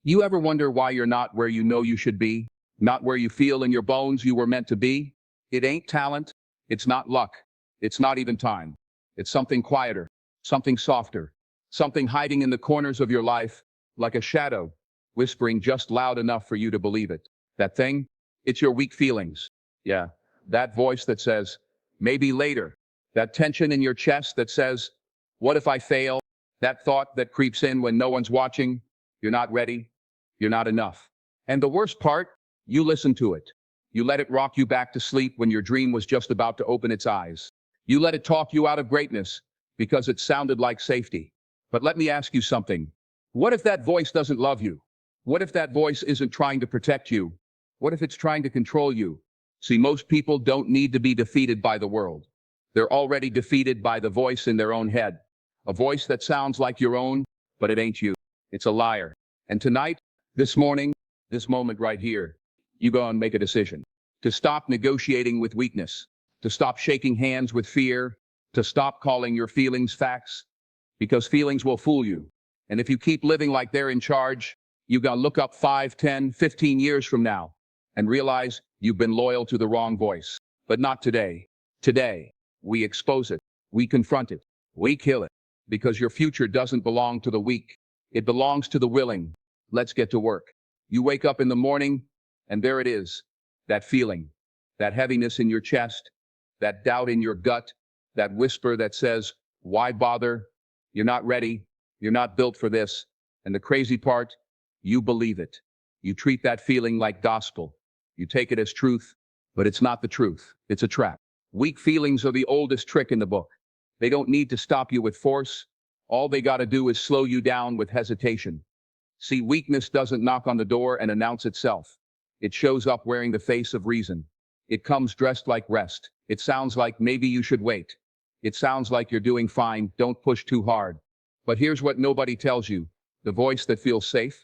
You ever wonder why you're not where you know you should be? Not where you feel in your bones you were meant to be? It ain't talent. It's not luck. It's not even time. It's something quieter, something softer, something hiding in the corners of your life, like a shadow, whispering just loud enough for you to believe it. That thing? It's your weak feelings. Yeah, that voice that says, maybe later. That tension in your chest that says, what if I fail? That thought that creeps in when no one's watching. You're not ready. You're not enough. And the worst part, you listen to it. You let it rock you back to sleep when your dream was just about to open its eyes. You let it talk you out of greatness because it sounded like safety. But let me ask you something. What if that voice doesn't love you? What if that voice isn't trying to protect you? What if it's trying to control you? See, most people don't need to be defeated by the world. They're already defeated by the voice in their own head. A voice that sounds like your own, but it ain't you. It's a liar. And tonight, this morning, this moment right here, you go and make a decision to stop negotiating with weakness, to stop shaking hands with fear, to stop calling your feelings facts, because feelings will fool you. And if you keep living like they're in charge, you're going to look up 5, 10, 15 years from now and realize you've been loyal to the wrong voice. But not today. Today, we expose it, we confront it, we kill it, because your future doesn't belong to the weak. It belongs to the willing. Let's get to work. You wake up in the morning, and there it is, that feeling, that heaviness in your chest, that doubt in your gut, that whisper that says, why bother? You're not ready. You're not built for this. And the crazy part, you believe it. You treat that feeling like gospel. You take it as truth, but it's not the truth. It's a trap. Weak feelings are the oldest trick in the book. They don't need to stop you with force. All they got to do is slow you down with hesitation. See, weakness doesn't knock on the door and announce itself. It shows up wearing the face of reason. It comes dressed like rest. It sounds like maybe you should wait. It sounds like you're doing fine, don't push too hard. But here's what nobody tells you. The voice that feels safe,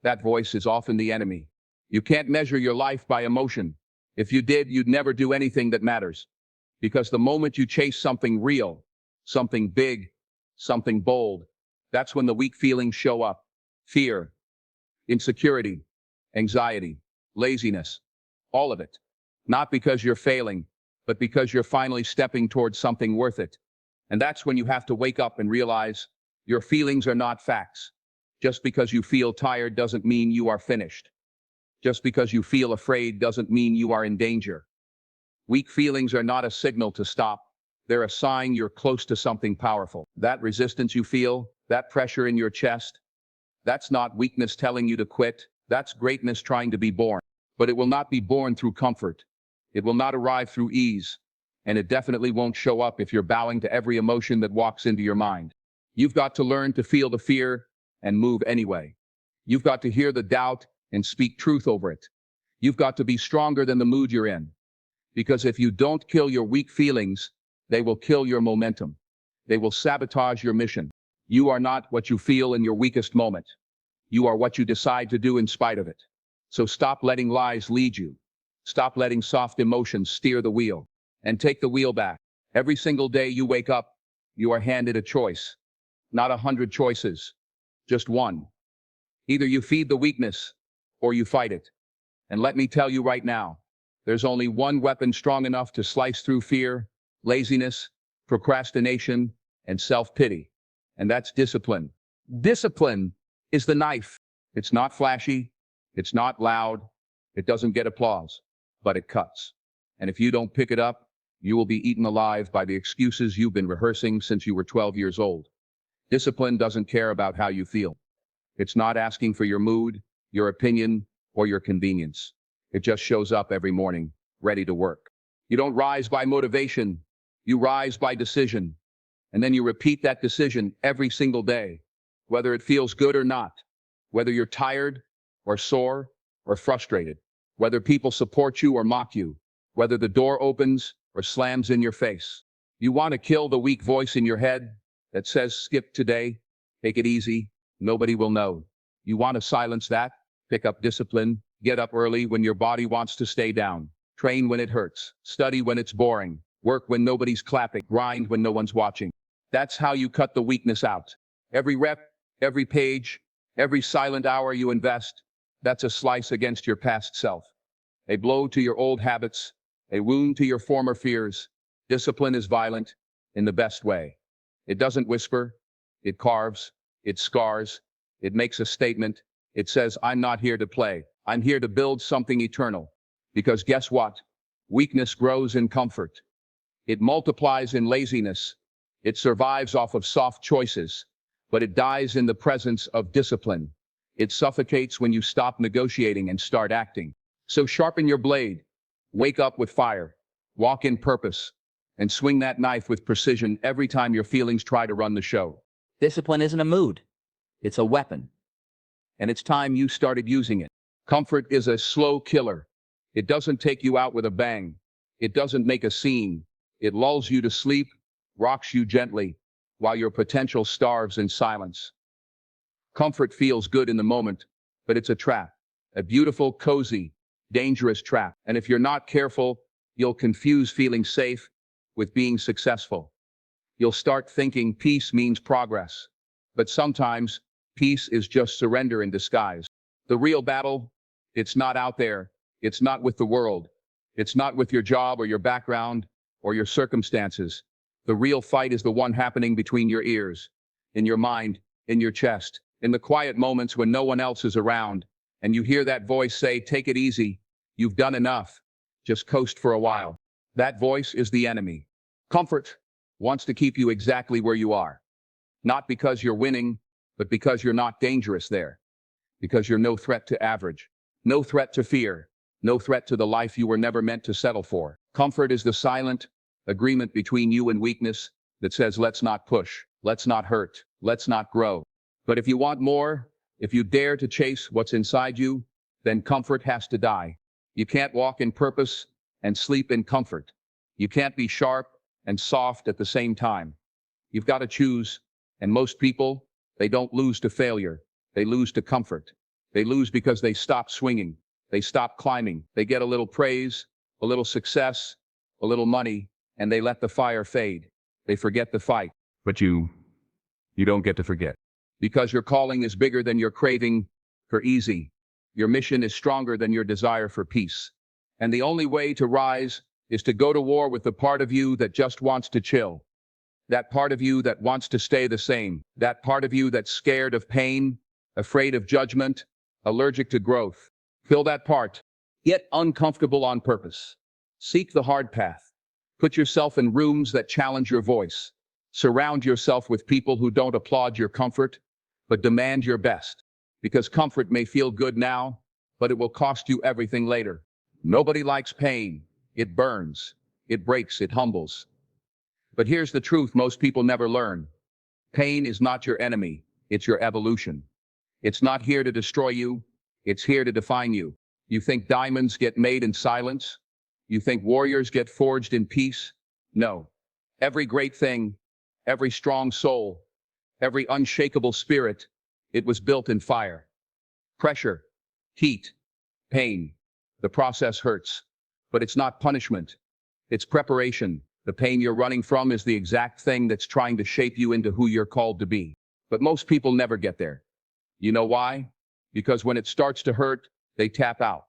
that voice is often the enemy. You can't measure your life by emotion. If you did, you'd never do anything that matters. Because the moment you chase something real, something big, something bold, that's when the weak feelings show up. Fear, insecurity, anxiety, laziness, all of it. Not because you're failing, but because you're finally stepping towards something worth it. And that's when you have to wake up and realize your feelings are not facts. Just because you feel tired doesn't mean you are finished. Just because you feel afraid doesn't mean you are in danger. Weak feelings are not a signal to stop. They're a sign you're close to something powerful. That resistance you feel, that pressure in your chest, that's not weakness telling you to quit. That's greatness trying to be born. But it will not be born through comfort. It will not arrive through ease. And it definitely won't show up if you're bowing to every emotion that walks into your mind. You've got to learn to feel the fear and move anyway. You've got to hear the doubt and speak truth over it. You've got to be stronger than the mood you're in. Because if you don't kill your weak feelings, they will kill your momentum. They will sabotage your mission. You are not what you feel in your weakest moment. You are what you decide to do in spite of it. So stop letting lies lead you. Stop letting soft emotions steer the wheel. And take the wheel back. Every single day you wake up, you are handed a choice. Not 100 choices. Just one. Either you feed the weakness, or you fight it. And let me tell you right now, there's only one weapon strong enough to slice through fear, laziness, procrastination, and self-pity. And that's discipline. Discipline is the knife. It's not flashy. It's not loud. It doesn't get applause, but it cuts. And if you don't pick it up, you will be eaten alive by the excuses you've been rehearsing since you were 12 years old. Discipline doesn't care about how you feel. It's not asking for your mood, your opinion, or your convenience. It just shows up every morning, ready to work. You don't rise by motivation. You rise by decision. And then you repeat that decision every single day, whether it feels good or not, whether you're tired or sore or frustrated, whether people support you or mock you, whether the door opens or slams in your face. You want to kill the weak voice in your head that says, skip today, take it easy, nobody will know. You want to silence that, pick up discipline, get up early when your body wants to stay down, train when it hurts, study when it's boring, work when nobody's clapping, grind when no one's watching. That's how you cut the weakness out. Every rep, every page, Every silent hour you invest, that's a slice against your past self. A blow to your old habits, a wound to your former fears. Discipline is violent in the best way. It doesn't whisper, it carves, it scars, it makes a statement. It says, I'm not here to play. I'm here to build something eternal. Because guess what? Weakness grows in comfort. It multiplies in laziness. It survives off of soft choices, but it dies in the presence of discipline. It suffocates when you stop negotiating and start acting. So sharpen your blade, wake up with fire, walk in purpose, and swing that knife with precision every time your feelings try to run the show. Discipline isn't a mood, it's a weapon. And it's time you started using it. Comfort is a slow killer. It doesn't take you out with a bang. It doesn't make a scene. It lulls you to sleep, rocks you gently, while your potential starves in silence. Comfort feels good in the moment, but it's a trap. A beautiful, cozy, dangerous trap. And if you're not careful, you'll confuse feeling safe with being successful. You'll start thinking peace means progress. But sometimes, peace is just surrender in disguise. The real battle, it's not out there. It's not with the world. It's not with your job or your background or your circumstances. The real fight is the one happening between your ears, in your mind, in your chest, in the quiet moments when no one else is around, and you hear that voice say, take it easy, you've done enough, just coast for a while. That voice is the enemy. Comfort wants to keep you exactly where you are. Not because you're winning, but because you're not dangerous there. Because you're no threat to average, no threat to fear, no threat to the life you were never meant to settle for. Comfort is the silent agreement between you and weakness that says, let's not push, let's not hurt, let's not grow. But if you want more, if you dare to chase what's inside you, then comfort has to die. You can't walk in purpose and sleep in comfort. You can't be sharp and soft at the same time. You've got to choose, and most people, they don't lose to failure. They lose to comfort. They lose because they stop swinging. They stop climbing. They get a little praise, a little success, a little money, and they let the fire fade. They forget the fight. But you don't get to forget. Because your calling is bigger than your craving for easy. Your mission is stronger than your desire for peace. And the only way to rise is to go to war with the part of you that just wants to chill. That part of you that wants to stay the same. That part of you that's scared of pain, afraid of judgment, allergic to growth. Fill that part. Get uncomfortable on purpose. Seek the hard path. Put yourself in rooms that challenge your voice. Surround yourself with people who don't applaud your comfort, but demand your best. Because comfort may feel good now, but it will cost you everything later. Nobody likes pain. It burns. It breaks. It humbles. But here's the truth most people never learn. Pain is not your enemy. It's your evolution. It's not here to destroy you. It's here to define you. You think diamonds get made in silence? You think warriors get forged in peace? No. Every great thing, every strong soul, every unshakable spirit, it was built in fire. Pressure, heat, pain. The process hurts, but it's not punishment. It's preparation. The pain you're running from is the exact thing that's trying to shape you into who you're called to be. But most people never get there. You know why? Because when it starts to hurt, they tap out.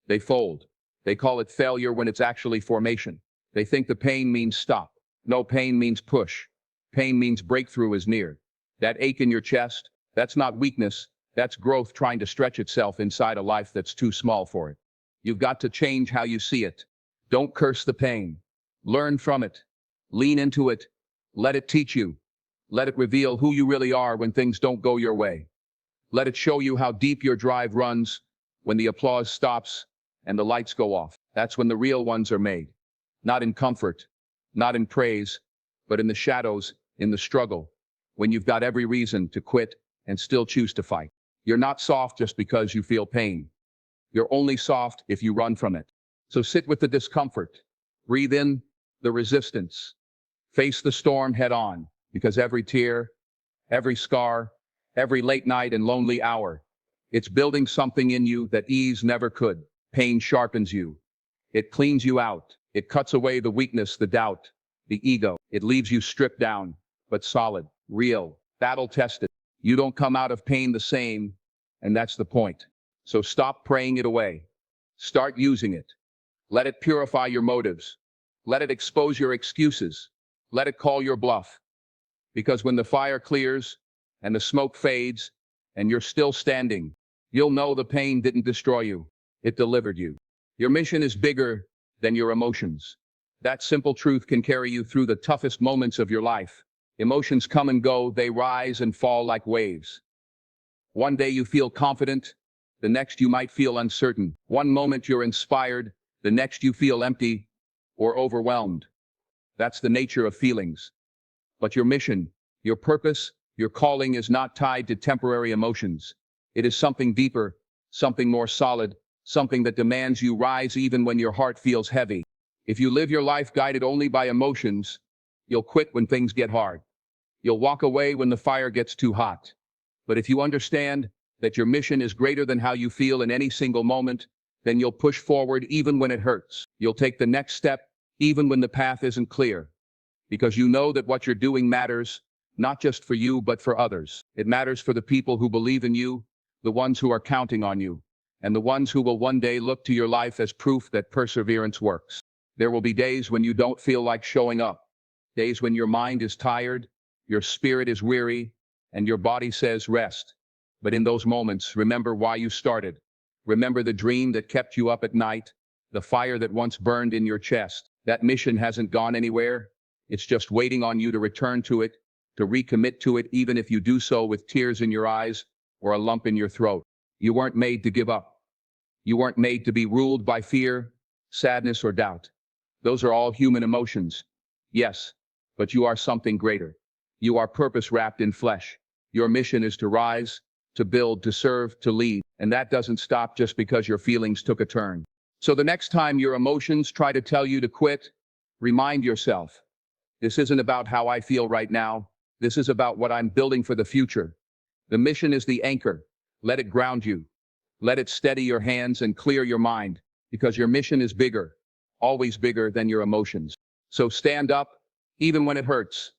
They fold. They call it failure when it's actually formation. They think the pain means stop. No, pain means push. Pain means breakthrough is near. That ache in your chest, that's not weakness. That's growth trying to stretch itself inside a life that's too small for it. You've got to change how you see it. Don't curse the pain. Learn from it. Lean into it. Let it teach you. Let it reveal who you really are when things don't go your way. Let it show you how deep your drive runs when the applause stops and the lights go off. That's when the real ones are made. Not in comfort, not in praise, but in the shadows, in the struggle, when you've got every reason to quit and still choose to fight. You're not soft just because you feel pain. You're only soft if you run from it. So sit with the discomfort. Breathe in the resistance. Face the storm head on, because every tear, every scar, every late night and lonely hour, it's building something in you that ease never could. Pain sharpens you. It cleans you out. It cuts away the weakness, the doubt, the ego. It leaves you stripped down, but solid, real, battle-tested. You don't come out of pain the same. And that's the point. So stop praying it away. Start using it. Let it purify your motives. Let it expose your excuses. Let it call your bluff. Because when the fire clears and the smoke fades and you're still standing, you'll know the pain didn't destroy you. It delivered you. Your mission is bigger than your emotions. That simple truth can carry you through the toughest moments of your life. Emotions come and go, they rise and fall like waves. One day you feel confident, the next you might feel uncertain. One moment you're inspired, the next you feel empty or overwhelmed. That's the nature of feelings. But your mission, your purpose, your calling is not tied to temporary emotions. It is something deeper, something more solid, something that demands you rise even when your heart feels heavy. If you live your life guided only by emotions, you'll quit when things get hard. You'll walk away when the fire gets too hot. But if you understand that your mission is greater than how you feel in any single moment, then you'll push forward even when it hurts. You'll take the next step even when the path isn't clear. Because you know that what you're doing matters, not just for you, but for others. It matters for the people who believe in you, the ones who are counting on you, and the ones who will one day look to your life as proof that perseverance works. There will be days when you don't feel like showing up, days when your mind is tired, your spirit is weary, and your body says rest. But in those moments, remember why you started. Remember the dream that kept you up at night, the fire that once burned in your chest. That mission hasn't gone anywhere. It's just waiting on you to return to it, to recommit to it, even if you do so with tears in your eyes or a lump in your throat. You weren't made to give up. You weren't made to be ruled by fear, sadness, or doubt. Those are all human emotions. Yes, but you are something greater. You are purpose wrapped in flesh. Your mission is to rise, to build, to serve, to lead. And that doesn't stop just because your feelings took a turn. So the next time your emotions try to tell you to quit, remind yourself, this isn't about how I feel right now. This is about what I'm building for the future. The mission is the anchor. Let it ground you. Let it steady your hands and clear your mind, because your mission is bigger, always bigger than your emotions. So stand up, even when it hurts.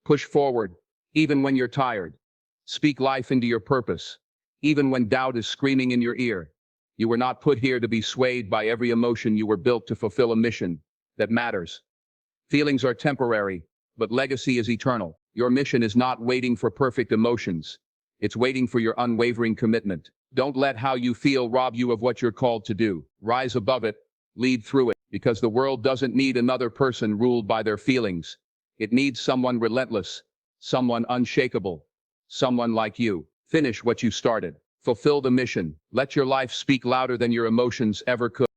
Push forward, even when you're tired. Speak life into your purpose, even when doubt is screaming in your ear. You were not put here to be swayed by every emotion. You were built to fulfill a mission that matters. Feelings are temporary, but legacy is eternal. Your mission is not waiting for perfect emotions. It's waiting for your unwavering commitment. Don't let how you feel rob you of what you're called to do. Rise above it, lead through it, because the world doesn't need another person ruled by their feelings. It needs someone relentless, someone unshakable, someone like you. Finish what you started. Fulfill the mission. Let your life speak louder than your emotions ever could.